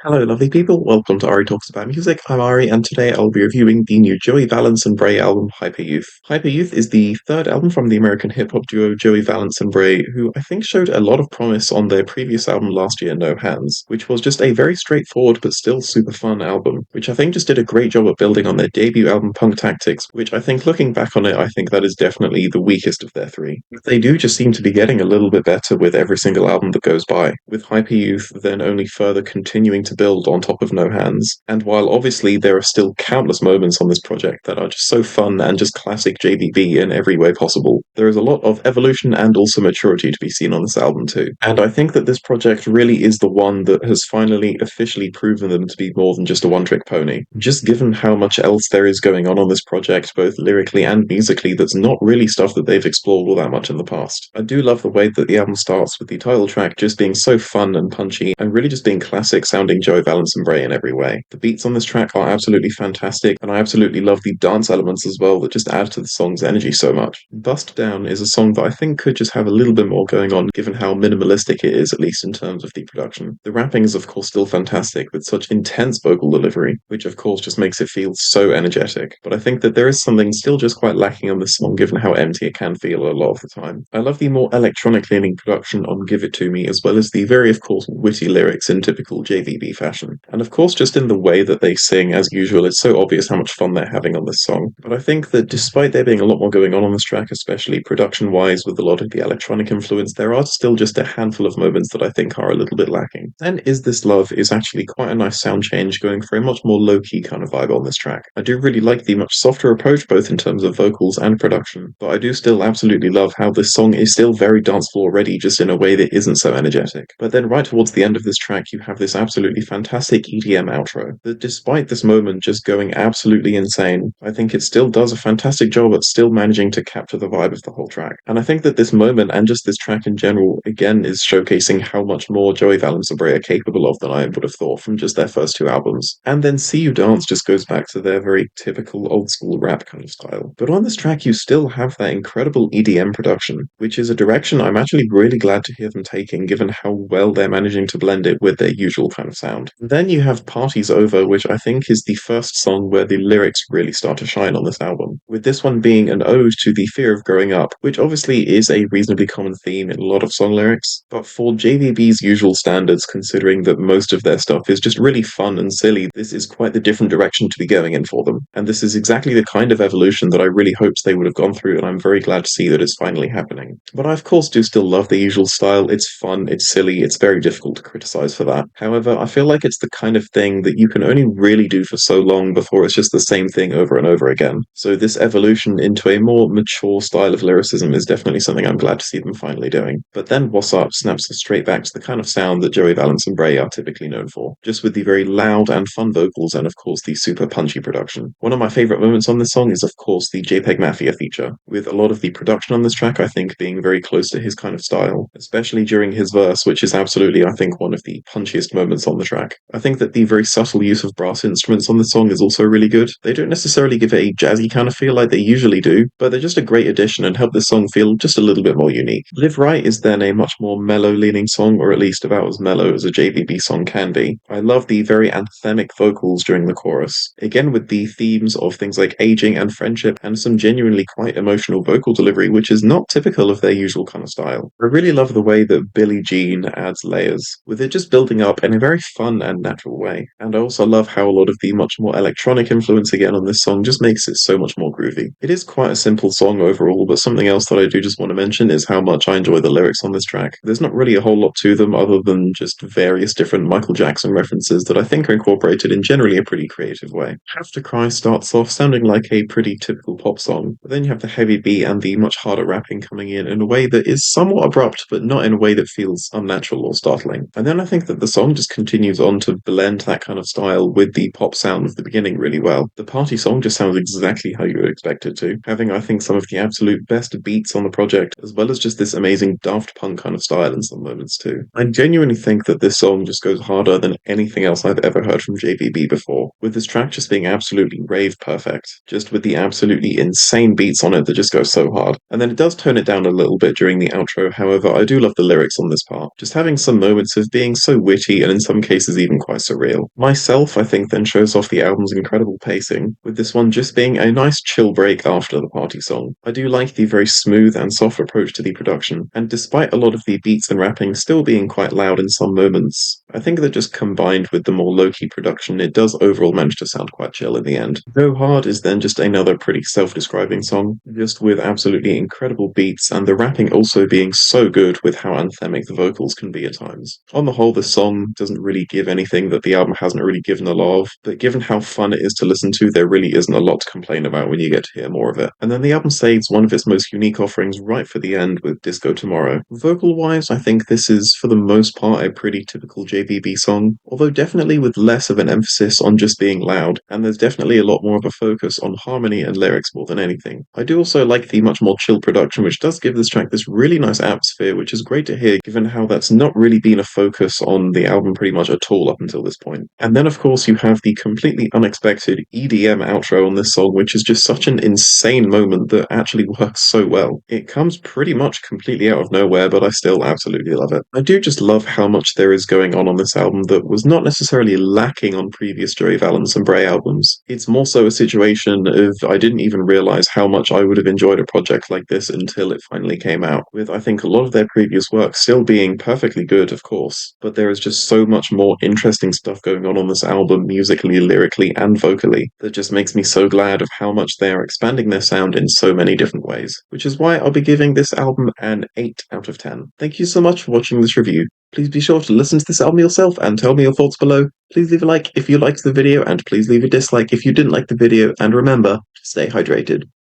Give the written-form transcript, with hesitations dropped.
Hello, lovely people. Welcome to Ari Talks About Music. I'm Ari, and today I'll be reviewing the new Joey Valence and Brae album, Hyperyouth. Hyperyouth is the third album from the American hip hop duo Joey Valence and Brae, who I think showed a lot of promise on their previous album last year, No Hands, which was just a very straightforward but still super fun album, which I think just did a great job of building on their debut album, Punk Tactics, which I think looking back on it, I think that is definitely the weakest of their three. They do just seem to be getting a little bit better with every single album that goes by, with Hyperyouth then only further continuing to build on top of No Hands. And while obviously there are still countless moments on this project that are just so fun and just classic JBB in every way possible, there is a lot of evolution and also maturity to be seen on this album too. And I think that this project really is the one that has finally officially proven them to be more than just a one-trick pony. Just given how much else there is going on this project, both lyrically and musically, that's not really stuff that they've explored all that much in the past. I do love the way that the album starts with the title track just being so fun and punchy and really just being classic sounding Joey Valence and Brae in every way. The beats on this track are absolutely fantastic, and I absolutely love the dance elements as well that just add to the song's energy so much. Bust Down is a song that I think could just have a little bit more going on given how minimalistic it is, at least in terms of the production. The rapping is of course still fantastic with such intense vocal delivery, which of course just makes it feel so energetic, but I think that there is something still just quite lacking on this song given how empty it can feel a lot of the time. I love the more electronic leaning production on Give It To Me, as well as the very of course witty lyrics in typical JVB fashion. And of course just in the way that they sing, as usual, it's so obvious how much fun they're having on this song. But I think that despite there being a lot more going on this track, especially production-wise with a lot of the electronic influence, there are still just a handful of moments that I think are a little bit lacking. And Is This Love is actually quite a nice sound change, going for a much more low-key kind of vibe on this track. I do really like the much softer approach both in terms of vocals and production, but I do still absolutely love how this song is still very dance floor ready, just in a way that isn't so energetic. But then right towards the end of this track you have this absolutely fantastic EDM outro that, despite this moment just going absolutely insane, I think it still does a fantastic job at still managing to capture the vibe of the whole track. And I think that this moment and just this track in general again is showcasing how much more Joey Valence and Brae are capable of than I would have thought from just their first two albums. And then See You Dance just goes back to their very typical old school rap kind of style. But on this track you still have that incredible EDM production, which is a direction I'm actually really glad to hear them taking given how well they're managing to blend it with their usual kind of sound. Then you have Party's Over, which I think is the first song where the lyrics really start to shine on this album, with this one being an ode to the fear of growing up, which obviously is a reasonably common theme in a lot of song lyrics, but for JVB's usual standards, considering that most of their stuff is just really fun and silly, this is quite the different direction to be going in for them, and this is exactly the kind of evolution that I really hoped they would have gone through, and I'm very glad to see that it's finally happening. But I of course do still love the usual style. It's fun, it's silly, it's very difficult to criticize for that. However, I feel like it's the kind of thing that you can only really do for so long before it's just the same thing over and over again. So this evolution into a more mature style of lyricism is definitely something I'm glad to see them finally doing. But then What's Up snaps us straight back to the kind of sound that Joey Valence and Brae are typically known for, just with the very loud and fun vocals and of course the super punchy production. One of my favourite moments on this song is of course the JPEG Mafia feature, with a lot of the production on this track I think being very close to his kind of style, especially during his verse, which is absolutely I think one of the punchiest moments on the track. I think that the very subtle use of brass instruments on the song is also really good. They don't necessarily give it a jazzy kind of feel like they usually do, but they're just a great addition and help this song feel just a little bit more unique. Live Right is then a much more mellow-leaning song, or at least about as mellow as a JVB song can be. I love the very anthemic vocals during the chorus, again with the themes of things like aging and friendship and some genuinely quite emotional vocal delivery, which is not typical of their usual kind of style. I really love the way that Billie Jean adds layers, with it just building up in a very fun and natural way. And I also love how a lot of the much more electronic influence again on this song just makes it so much more groovy. It is quite a simple song overall, but something else that I do just want to mention is how much I enjoy the lyrics on this track. There's not really a whole lot to them other than just various different Michael Jackson references that I think are incorporated in generally a pretty creative way. Have to Cry starts off sounding like a pretty typical pop song, but then you have the heavy beat and the much harder rapping coming in a way that is somewhat abrupt, but not in a way that feels unnatural or startling. And then I think that the song just continues on to blend that kind of style with the pop sound of the beginning really well. The party song just sounds exactly how you would expect it to, having I think some of the absolute best beats on the project, as well as just this amazing Daft Punk kind of style in some moments too. I genuinely think that this song just goes harder than anything else I've ever heard from JVB before, with this track just being absolutely rave perfect, just with the absolutely insane beats on it that just go so hard. And then it does tone it down a little bit during the outro, however I do love the lyrics on this part, just having some moments of being so witty and in some cases even quite surreal. Myself, I think, then shows off the album's incredible pacing, with this one just being a nice chill break after the party song. I do like the very smooth and soft approach to the production, and despite a lot of the beats and rapping still being quite loud in some moments, I think that just combined with the more low-key production, it does overall manage to sound quite chill in the end. Go Hard is then just another pretty self-describing song, just with absolutely incredible beats, and the rapping also being so good with how anthemic the vocals can be at times. On the whole, the song doesn't really give anything that the album hasn't really given a lot of, but given how fun it is to listen to, there really isn't a lot to complain about when you get to hear more of it. And then the album saves one of its most unique offerings right for the end with Disco Tomorrow. Vocal-wise, I think this is, for the most part, a pretty typical JVB song, although definitely with less of an emphasis on just being loud, and there's definitely a lot more of a focus on harmony and lyrics more than anything. I do also like the much more chill production, which does give this track this really nice atmosphere, which is great to hear given how that's not really been a focus on the album pretty much at all up until this point. And then of course you have the completely unexpected EDM outro on this song, which is just such an insane moment that actually works so well. It comes pretty much completely out of nowhere, but I still absolutely love it. I do just love how much there is going on this album that was not necessarily lacking on previous Joey Valence and Brae albums. It's more so a situation of I didn't even realize how much I would have enjoyed a project like this until it finally came out, with I think a lot of their previous work still being perfectly good, of course, but there is just so much more interesting stuff going on this album, musically, lyrically, and vocally, that just makes me so glad of how much they are expanding their sound in so many different ways, which is why I'll be giving this album an 8 out of 10. Thank you so much for watching this review. Please be sure to listen to this album yourself and tell me your thoughts below. Please leave a like if you liked the video, and please leave a dislike if you didn't like the video, and remember to stay hydrated.